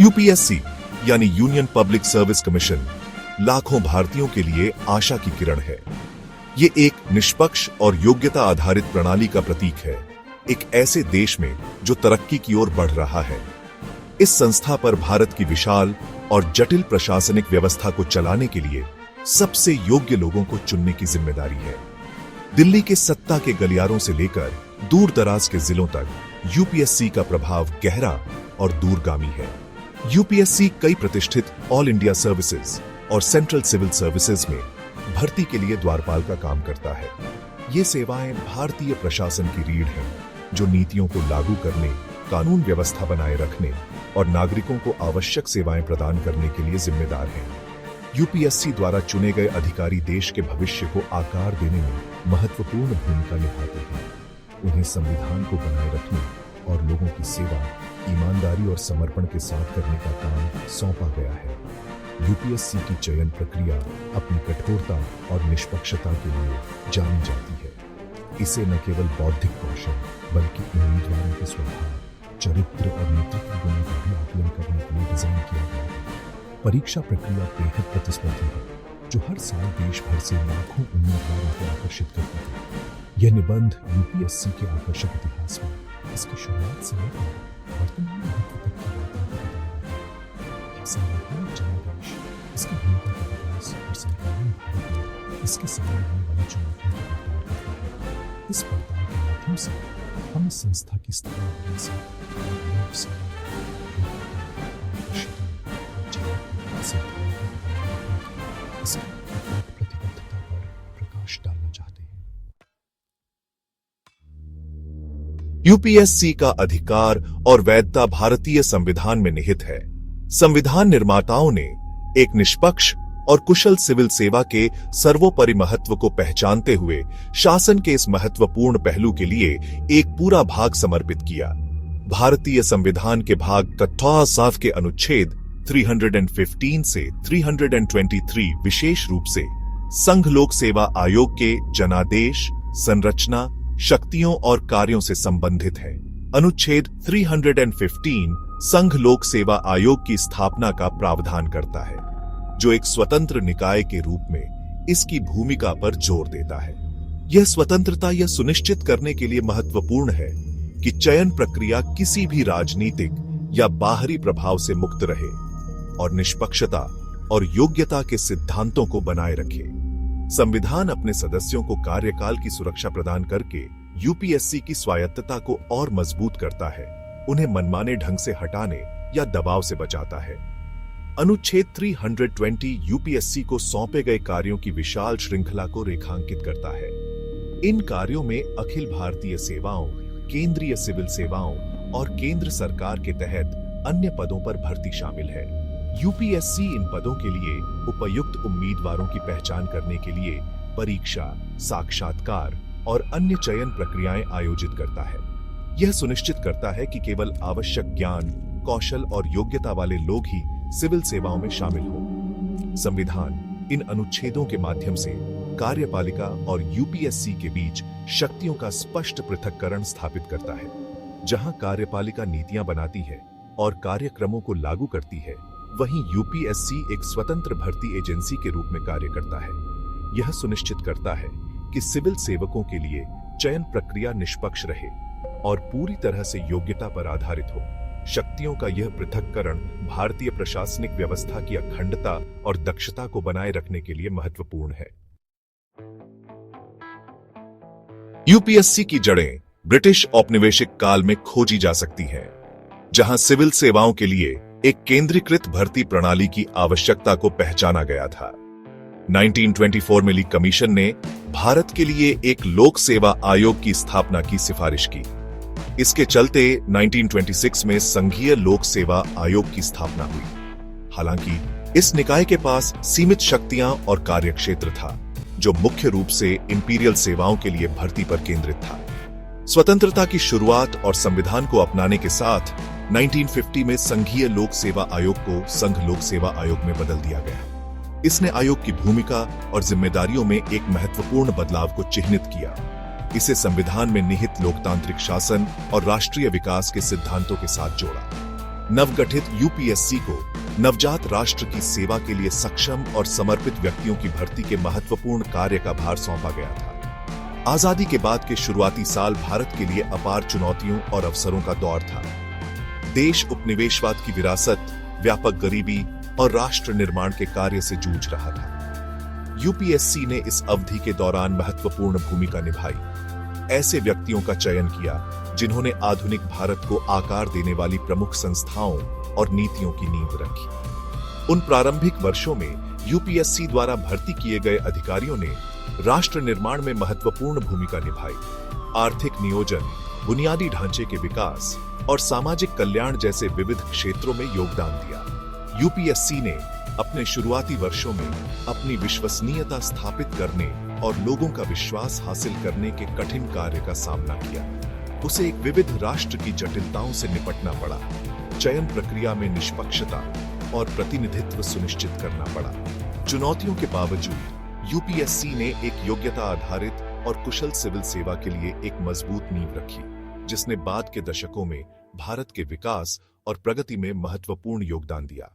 UPSC यानी union public service commission लाखों भारतीयों के लिए आशा की किरण है। ये एक निष्पक्ष और योग्यता आधारित प्रणाली का प्रतीक है, एक ऐसे देश में जो तरक्की की ओर बढ़ रहा है। इस संस्था पर भारत की विशाल और जटिल प्रशासनिक व्यवस्था को चलाने के लिए सबसे योग्य लोगों को चुनने की जिम्मेदारी है। दिल्ली के सत्ता के गलियारों से लेकर दूर दराज के जिलों तक यूपीएससी का प्रभाव गहरा और दूरगामी है। यूपीएससी कई प्रतिष्ठित ऑल इंडिया सर्विसेज और सेंट्रल सिविल सर्विसेज में भर्ती के लिए द्वारपाल का काम करता है। ये सेवाएं भारतीय प्रशासन की रीढ़ हैं, जो नीतियों को लागू करने, कानून व्यवस्था बनाए रखने और नागरिकों को आवश्यक सेवाएं प्रदान करने के लिए जिम्मेदार हैं। यूपीएससी द्वारा चुने गए अधिकारी देश के भविष्य को आकार देने में महत्वपूर्ण भूमिका निभाते हैं। उन्हें संविधान को बनाए रखने और लोगों की सेवा ईमानदारी और समर्पण के साथ करने का काम सौंपा गया है। यूपीएससी की चयन प्रक्रिया अपनी कठोरता और निष्पक्षता के लिए जानी जाती है। इसे न केवल बौद्धिक कौशल बल्कि उम्मीदवारों के स्वभाव, चरित्र और नेतृत्व गुणों का भी आकलन करने के लिए डिजाइन किया गया है। परीक्षा प्रक्रिया बेहद प्रतिस्पर्धी है, जो हर साल देश भर से लाखों उम्मीदवारों को आकर्षित करती है। यह निबंध यूपीएससी के आकर्षक इतिहास में इसकी शुरुआत से लेकर वर्तमान महत्व तक की बातों को बताया है। संवैधानिक जनादेश, इसकी भूमिका का विकास और समकालीन भारत में इसके सामने आने वाली चुनौतियों को पड़ताल करता है। इस पड़ताल के माध्यम से हम इस संस्था की स्थापना से लोक सेवा, इसकी प्रतिबद्धता पर प्रकाश डालना चाहते हैं। यूपीएससी का अधिकार और वैधता भारतीय संविधान में निहित है। संविधान निर्माताओं ने एक निष्पक्ष और कुशल सिविल सेवा के सर्वोपरि महत्व को पहचानते हुए शासन के इस महत्वपूर्ण पहलू के लिए एक पूरा भाग समर्पित किया। भारतीय संविधान के भाग 7 के अनुच्छेद 315 से 323 विशेष रूप से संघ लोक सेवा आयोग के जनादेश, संरचना, शक्तियों और कार्यों से संबंधित है। अनुच्छेद 315 संघ लोक सेवा आयोग की स्थापना का प्रावधान करता है, जो एक स्वतंत्र निकाय के रूप में इसकी भूमिका पर जोर देता है। यह स्वतंत्रता यह सुनिश्चित करने के लिए महत्वपूर्ण है कि चयन प्रक्रिया किसी भी राजनीतिक या बाहरी प्रभाव से मुक्त रहे और निष्पक्षता और योग्यता के सिद्धांतों को बनाए रखे। संविधान अपने सदस्यों को कार्यकाल की सुरक्षा प्रदान करके यूपीएससी की स्वायत्तता को और मजबूत करता है, उन्हें मनमाने ढंग से हटाने या दबाव से बचाता है। अनुच्छेद 320 यूपीएससी को सौंपे गए कार्यों की विशाल श्रृंखला को रेखांकित करता है। इन कार्यों में अखिल भारतीय सेवाओं, केंद्रीय सिविल सेवाओं और केंद्र सरकार के तहत अन्य पदों पर भर्ती शामिल है। यूपीएससी इन पदों के लिए उपयुक्त उम्मीदवारों की पहचान करने के लिए परीक्षा, साक्षात्कार और अन्य चयन प्रक्रियाएं आयोजित करता है। यह सुनिश्चित करता है कि केवल आवश्यक ज्ञान, कौशल और योग्यता वाले लोग ही सिविल सेवाओं में शामिल हों। संविधान इन अनुच्छेदों के माध्यम से कार्यपालिका और यूपीएससी के बीच शक्तियों का स्पष्ट पृथक्करण स्थापित करता है। जहां कार्यपालिका नीतियां बनाती है और कार्यक्रमों को लागू करती है, वहीं यूपीएससी एक स्वतंत्र भर्ती एजेंसी के रूप में कार्य करता है। यह सुनिश्चित करता है कि सिविल सेवकों के लिए चयन प्रक्रिया निष्पक्ष रहे और पूरी तरह से योग्यता पर आधारित हो। शक्तियों का यह पृथक्करण भारतीय प्रशासनिक व्यवस्था की अखंडता और दक्षता को बनाए रखने के लिए महत्वपूर्ण है। यूपीएससी की जड़ें ब्रिटिश औपनिवेशिक काल में खोजी जा सकती हैं, जहां सिविल सेवाओं के लिए एक केंद्रीकृत भर्ती प्रणाली की आवश्यकता को पहचाना गया था। 1924 में ली कमीशन ने भारत के लिए एक लोक सेवा आयोग की स्थापना की सिफारिश की। इसके चलते 1926 में संघीय लोक सेवा आयोग की स्थापना हुई। हालांकि इस निकाय के पास सीमित शक्तियां और कार्यक्षेत्र था, जो मुख्य रूप से इंपीरियल सेवाओं के लिए भर्ती पर केंद्रित था। स्वतंत्रता की शुरुआत और संविधान को अपनाने के साथ 1950 में संघीय लोक सेवा आयोग को संघ लोक सेवा आयोग में बदल दिया गया। इसने आयोग की भूमिका और जिम्मेदारियों में एक महत्वपूर्ण बदलाव को चिह्नित किया। इसे संविधान में निहित लोकतांत्रिक शासन और राष्ट्रीय विकास के सिद्धांतों के साथ जोड़ा। नवगठित यूपीएससी को नवजात राष्ट्र की सेवा के लिए सक्षम और समर्पित व्यक्तियों की भर्ती के महत्वपूर्ण कार्य का भार सौंपा गया था। आजादी के बाद के शुरुआती साल भारत के लिए अपार चुनौतियों और अवसरों का दौर था। देश उपनिवेशवाद की विरासत, व्यापक गरीबी और राष्ट्र निर्माण के कार्य से जूझ रहा था। यूपीएससी ने इस अवधि के दौरान महत्वपूर्ण भूमिका निभाई। ऐसे व्यक्तियों का चयन किया जिन्होंने आधुनिक भारत को आकार देने वाली प्रमुख संस्थाओं और नीतियों की नींव रखी। उन प्रारंभिक वर्षों में यूपीएससी द्वारा भर्ती किए गए अधिकारियों ने राष्ट्र निर्माण में महत्वपूर्ण भूमिका निभाई। आर्थिक नियोजन, बुनियादी ढांचे के विकास और सामाजिक कल्याण जैसे विविध क्षेत्रों में योगदान दिया। यूपीएससी ने अपने शुरुआती वर्षों में अपनी विश्वसनीयता स्थापित करने और लोगों का विश्वास हासिल करने के कठिन कार्य का सामना किया। उसे एक विविध राष्ट्र की जटिलताओं से निपटना पड़ा। चयन प्रक्रिया में निष्पक्षता और प्रतिनिधित्व सुनिश्चित करना पड़ा। चुनौतियों के बावजूद यूपीएससी ने एक योग्यता आधारित और कुशल सिविल सेवा के लिए एक मजबूत नींव रखी, जिसने बाद के दशकों में भारत के विकास और प्रगति में महत्वपूर्ण योगदान दिया।